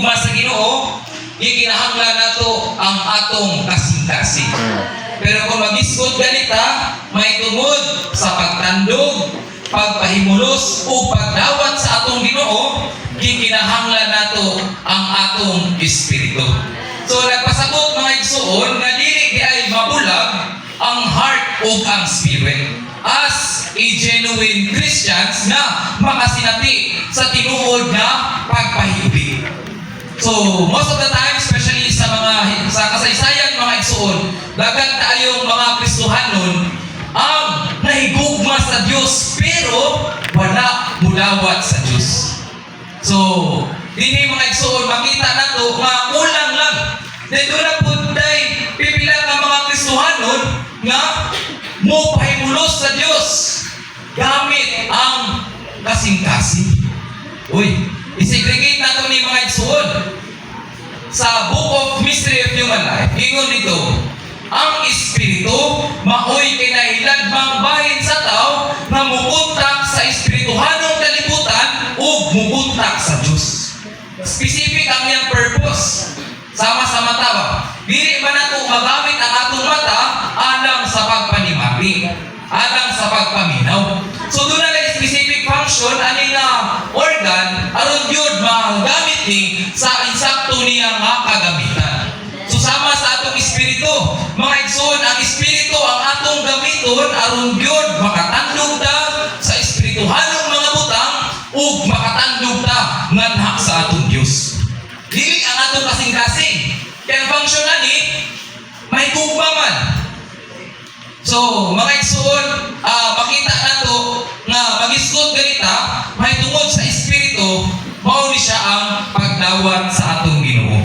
gugma sa Ginoo, gikinahanglan nato ang atong kasing-kasing. Pero kung mag-isgot ganita, may tungod sa pagtandog, pagpahimulos o pagdawat sa atong Ginoo, gikinahanglan nato ang atong espiritu. So nagpasabot mga igsoon nga dili ay mabulag ang heart o ang spirit as a genuine Christians na makasinati sa tinuod na pagpahiubig. So most of the time, especially sa kasaysayan mga igsoon, dagan tayong mga Kristohanon ang nahigugma sa Diyos pero wala mulawat sa Diyos. So dinhi mga igsoon, makita nato nga kulang lang. Dito na po tayo pipila ka mga Kristohanon nga mo pahimulos sa Diyos gamit ang kasing-kasing. Uy, isegregate nato ni mga igsoon. Sa Book of Mystery of Human Life, ingon dito, ang Espiritu maoy kinahilagmang bahin sa tao na mukuntak sa espirituhanong kalibutan o mukuntak sa Diyos. Specific ang iyang purpose. Sama-sama tawa. Dili man nato magamit ang atong mata alang sa pagpanimari, alang sa pagpaminaw. So doon na specific function ani nga organ aron gyud magamit ni sa insakto niya nga kagamitan. So sama sa atong espiritu, mga igsoon, ang espiritu ang atong gamiton aron gyud makatandog ta sa espirituhanong mga butang ug makatandog ta nganha sa atong Dios. Dili ang atong kasing-kasing. Kaya function ani may gugma man. So, mga igsoon, makita nato nga mag-isgot ganita, may tungod sa espiritu, mao ni siya ang pagdawat sa atong Ginoo.